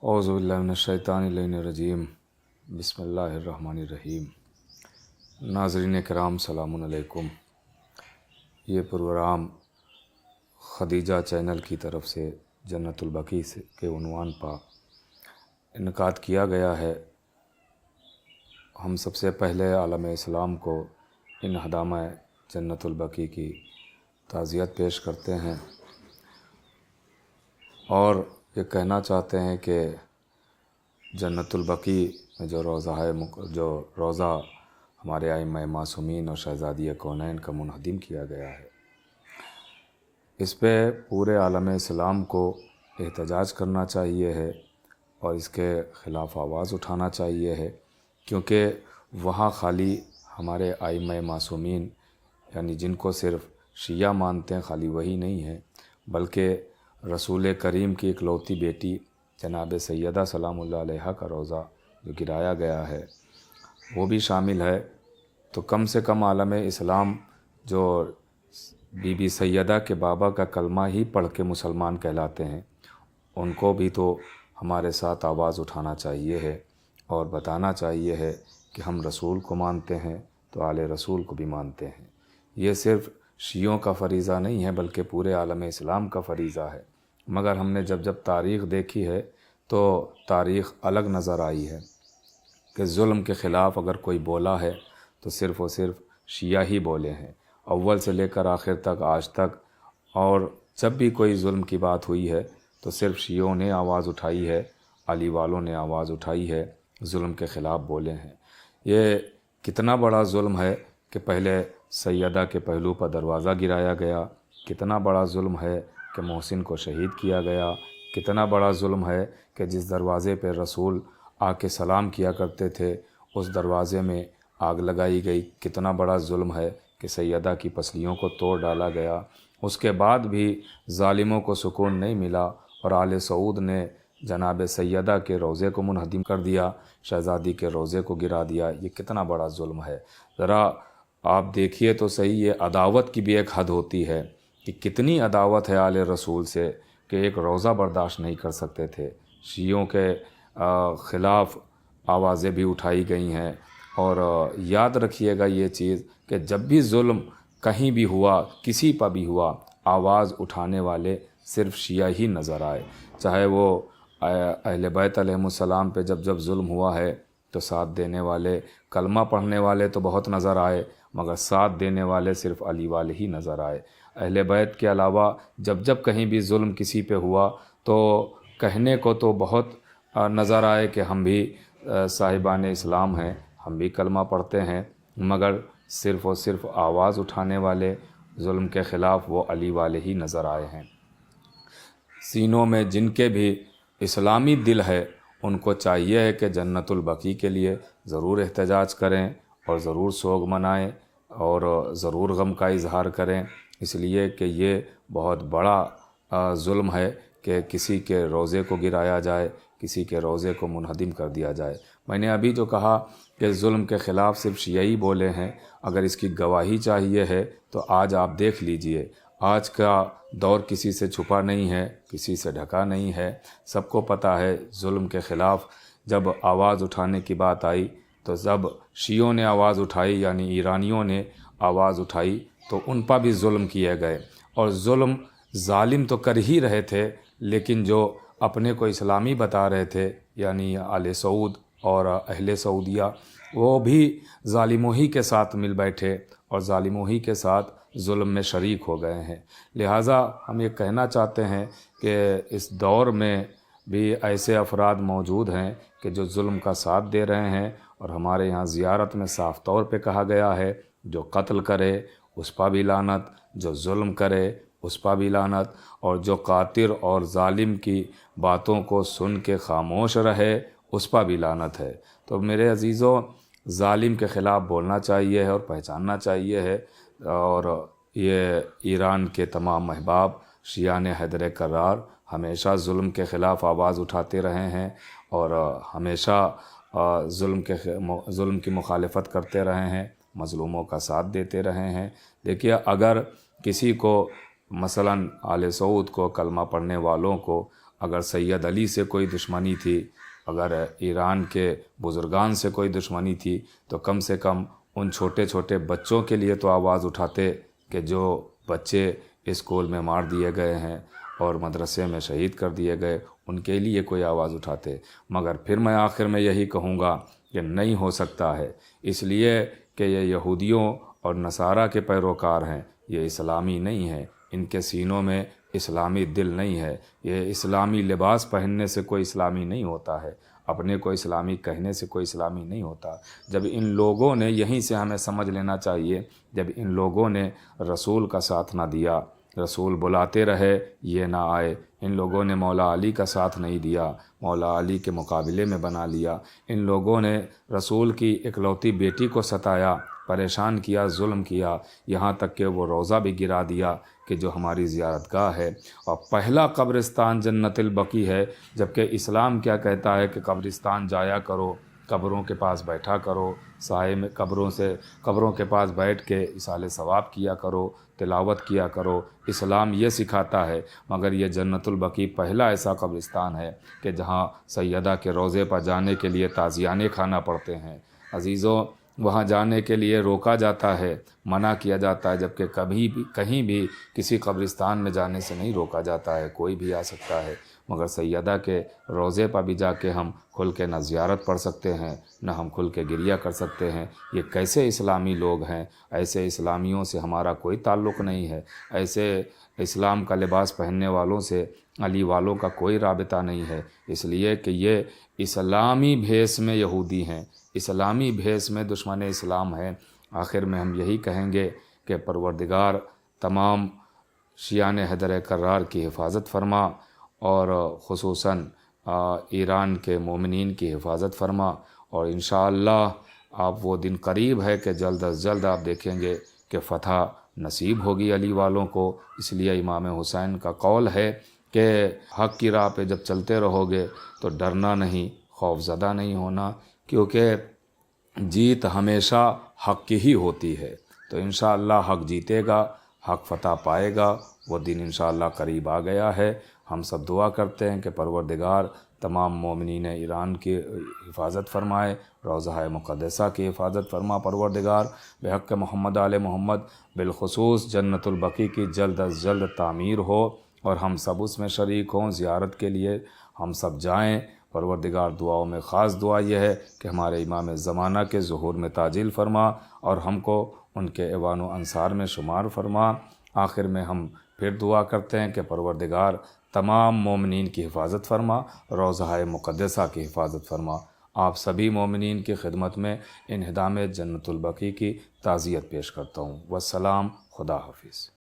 औज़ु बिल्लाहि मिनश्शैतानिर्रजीम बिस्मिल्लाहिर्रहमानिर्रहीम। नाज़रीन किराम सलामुन अलैकुम। ये प्रोग्राम खदीजा चैनल की तरफ से जन्नतुल बकी से के उन्वान पर इनकाद किया गया है। हम सबसे पहले आलम इस्लाम को इन हदामा जन्नतुल बकी की ताज़ियत पेश करते हैं और ये कहना चाहते हैं कि जन्नतुल बकी में जो रोज़ा है, जो रोज़ा हमारे आइम्मा मासूमीन और शहज़ादी कौनैन का मुनहदिम किया गया है, इस पे पूरे आलम इस्लाम को एहतजाज करना चाहिए है और इसके ख़िलाफ़ आवाज़ उठाना चाहिए है, क्योंकि वहाँ खाली हमारे आइम्मा मासूमीन यानी जिनको सिर्फ़ शिया मानते हैं, खाली वही नहीं है, बल्कि रसूल करीम की इकलौती बेटी जनाब सैयदा सलामुल्लाह अलैहा का रोज़ा जो गिराया गया है वो भी शामिल है। तो कम से कम आलम इस्लाम जो बीबी सैयदा के बाबा का कलमा ही पढ़ के मुसलमान कहलाते हैं, उनको भी तो हमारे साथ आवाज़ उठाना चाहिए है और बताना चाहिए है कि हम रसूल को मानते हैं तो आले रसूल को भी मानते हैं। ये सिर्फ़ शियों का फ़रीज़ा नहीं है बल्कि पूरे आलम इस्लाम का फ़रीज़ा है। मगर हमने जब जब तारीख़ देखी है तो तारीख़ अलग नज़र आई है कि ज़ुल्म के ख़िलाफ़ अगर कोई बोला है तो सिर्फ़ और सिर्फ शिया ही बोले हैं, अव्वल से लेकर आखिर तक आज तक। और जब भी कोई ज़ुल्म की बात हुई है तो सिर्फ़ शियों ने आवाज़ उठाई है, अली वालों ने आवाज़ उठाई है, ज़ुल्म के ख़िलाफ़ बोले हैं। ये कितना बड़ा ज़ुल्म है कि पहले सैयदा के पहलू पर दरवाज़ा गिराया गया, कितना बड़ा ज़ुल्म है कि मोहसिन को शहीद किया गया, कितना बड़ा ज़ुल्म है कि जिस दरवाज़े पे रसूल आके सलाम किया करते थे उस दरवाज़े में आग लगाई गई, कितना बड़ा ज़ुल्म है कि सैयदा की पसलियों को तोड़ डाला गया। उसके बाद भी ज़ालिमों को सुकून नहीं मिला और आले सऊद ने जनाब सैयदा के रोज़े को मुनहदिम कर दिया, शहज़ादी के रोज़े को गिरा दिया। ये कितना बड़ा ज़ुल्म है। ज़रा आप देखिए तो सही, ये अदावत की भी एक हद होती है कि कितनी अदावत है आले रसूल से कि एक रोज़ा बर्दाश्त नहीं कर सकते थे। शियों के ख़िलाफ़ आवाज़ें भी उठाई गई हैं। और याद रखिएगा ये चीज़ कि जब भी ज़ुल्म कहीं भी हुआ, किसी पर भी हुआ, आवाज़ उठाने वाले सिर्फ़ शिया ही नज़र आए। चाहे वो अहले बैत अलैहिमुस्सलाम पे जब जब ज़ुल्म हुआ है तो साथ देने वाले, कलमा पढ़ने वाले तो बहुत नज़र आए, मगर साथ देने वाले सिर्फ़ अली वाले ही नज़र आए। अहले बैत के अलावा जब जब कहीं भी ज़ुल्म किसी पे हुआ तो कहने को तो बहुत नज़र आए कि हम भी साहिबान इस्लाम हैं, हम भी कलमा पढ़ते हैं, मगर सिर्फ़ और सिर्फ आवाज़ उठाने वाले ज़ुल्म के ख़िलाफ़ वो अली वाले ही नज़र आए हैं। सीनों में जिनके भी इस्लामी दिल है उनको चाहिए है कि जन्नतुल बकी के लिए ज़रूर एहतजाज करें और ज़रूर सोग मनाएं और ज़रूर गम का इज़हार करें, इसलिए कि ये बहुत बड़ा ज़ुल्म है कि किसी के रोज़े को गिराया जाए, किसी के रोज़े को मुनहदिम कर दिया जाए। मैंने अभी जो कहा कि ज़ुल्म के ख़िलाफ़ सिर्फ शियाई बोले हैं, अगर इसकी गवाही चाहिए है तो आज आप देख लीजिए, आज का दौर किसी से छुपा नहीं है, किसी से ढका नहीं है। सबको पता है ज़ुल्म के ख़िलाफ़ जब आवाज़ उठाने की बात आई तो जब शियों ने आवाज़ उठाई यानी ईरानियों ने आवाज़ उठाई तो उन पर भी ज़ुल्म किए गए। और ज़ुल्म ज़ालिम तो कर ही रहे थे, लेकिन जो अपने को इस्लामी बता रहे थे यानी आले सऊद और अहले सऊदिया, वो भी ज़ालिमों ही के साथ मिल बैठे और ज़ालिमों ही के साथ ज़ुल्म में शरीक हो गए हैं। लिहाजा हम ये कहना चाहते हैं कि इस दौर में भी ऐसे अफराद मौजूद हैं कि जो ज़ुल्म का साथ दे रहे हैं। और हमारे यहाँ ज़ियारत में साफ़ तौर पे कहा गया है, जो कत्ल करे उस पर भी लानत, जो ज़ुल्म करे उस पर भी लानत, और जो कातिर और ज़ालिम की बातों को सुन के ख़ामोश रहे उस पर भी लानत है। तो मेरे अज़ीज़ों, ज़ालिम के ख़िलाफ़ बोलना चाहिए है और पहचानना चाहिए है। और ये ईरान के तमाम अहबाब शियान हैदर करार हमेशा ज़ुल्म के ख़िलाफ़ आवाज़ उठाते रहे हैं और हमेशा ज़ुल्म की मुखालफत करते रहे हैं, मज़लूमों का साथ देते रहे हैं। देखिए, अगर किसी को मसलन आले सऊद को, कलमा पढ़ने वालों को اگر سید علی سے کوئی دشمنی تھی، اگر ایران کے بزرگان سے کوئی دشمنی تھی، تو کم سے کم ان چھوٹے چھوٹے بچوں کے لیے تو آواز اٹھاتے کہ جو بچے اسکول میں مار دیے گئے ہیں اور مدرسے میں شہید کر دیے گئے، ان کے لیے کوئی آواز اٹھاتے۔ مگر پھر میں آخر میں یہی کہوں گا کہ نہیں ہو سکتا ہے، اس لیے کہ یہ یہودیوں اور نصارہ کے پیروکار ہیں، یہ اسلامی نہیں ہیں، ان کے سینوں میں اسلامی دل نہیں ہے، یہ اسلامی لباس پہننے سے کوئی اسلامی نہیں ہوتا ہے، اپنے کو اسلامی کہنے سے کوئی اسلامی نہیں ہوتا۔ جب ان لوگوں نے، یہیں سے ہمیں سمجھ لینا چاہیے، جب ان لوگوں نے رسول کا ساتھ نہ دیا، رسول بلاتے رہے یہ نہ آئے، ان لوگوں نے مولا علی کا ساتھ نہیں دیا، مولا علی کے مقابلے میں بنا لیا، ان لوگوں نے رسول کی اکلوتی بیٹی کو ستایا، پریشان کیا، ظلم کیا، یہاں تک کہ وہ روضہ بھی گرا دیا کہ جو ہماری زیارت گاہ ہے، اور پہلا قبرستان جنت البقیع ہے، جبکہ اسلام کیا کہتا ہے کہ قبرستان جایا کرو، قبروں کے پاس بیٹھا کرو، سائے میں قبروں کے پاس بیٹھ کے ایصال ثواب کیا کرو، تلاوت کیا کرو، اسلام یہ سکھاتا ہے۔ مگر یہ جنت البقیع پہلا ایسا قبرستان ہے کہ جہاں سیدہ کے روضے پر جانے کے لیے تعزیانے کھانا پڑتے ہیں۔ عزیزوں، وہاں جانے کے لیے روکا جاتا ہے، منع کیا جاتا ہے، جبکہ کبھی بھی کہیں بھی کسی قبرستان میں جانے سے نہیں روکا جاتا ہے، کوئی بھی آ سکتا ہے۔ مگر سیدہ کے روضے پر بھی جا کے ہم کھل کے نہ زیارت پڑھ سکتے ہیں، نہ ہم کھل کے گریہ کر سکتے ہیں۔ یہ کیسے اسلامی لوگ ہیں؟ ایسے اسلامیوں سے ہمارا کوئی تعلق نہیں ہے، ایسے اسلام کا لباس پہننے والوں سے علی والوں کا کوئی رابطہ نہیں ہے، اس لیے کہ یہ اسلامی بھیس میں یہودی ہیں، اسلامی بھیس میں دشمن اسلام ہیں۔ آخر میں ہم یہی کہیں گے کہ پروردگار تمام شیعان حیدر کرار کی حفاظت فرما، اور خصوصاً ایران کے مومنین کی حفاظت فرما، اور انشاءاللہ آپ وہ دن قریب ہے کہ جلد از جلد آپ دیکھیں گے کہ فتح نصیب ہوگی علی والوں کو۔ اس لیے امام حسین کا قول ہے کہ حق کی راہ پہ جب چلتے رہو گے تو ڈرنا نہیں، خوف زدہ نہیں ہونا، کیونکہ جیت ہمیشہ حق کی ہی ہوتی ہے۔ تو انشاءاللہ حق جیتے گا، حق فتح پائے گا، وہ دن انشاءاللہ قریب آ گیا ہے۔ ہم سب دعا کرتے ہیں کہ پروردگار تمام مومنین ایران کی حفاظت فرمائے، روضہ مقدسہ کی حفاظت فرما پروردگار، بحق محمد آل محمد، بالخصوص جنت البقیع کی جلد از جلد تعمیر ہو اور ہم سب اس میں شریک ہوں، زیارت کے لیے ہم سب جائیں۔ پروردگار دعاؤں میں خاص دعا یہ ہے کہ ہمارے امام زمانہ کے ظہور میں تعجیل فرما اور ہم کو ان کے ایوان و انصار میں شمار فرما۔ آخر میں ہم پھر دعا کرتے ہیں کہ پروردگار تمام مومنین کی حفاظت فرما، روضہ مقدسہ کی حفاظت فرما۔ آپ سبھی مومنین کی خدمت میں انہدام جنت البقیع کی تعزیت پیش کرتا ہوں۔ والسلام، خدا حافظ۔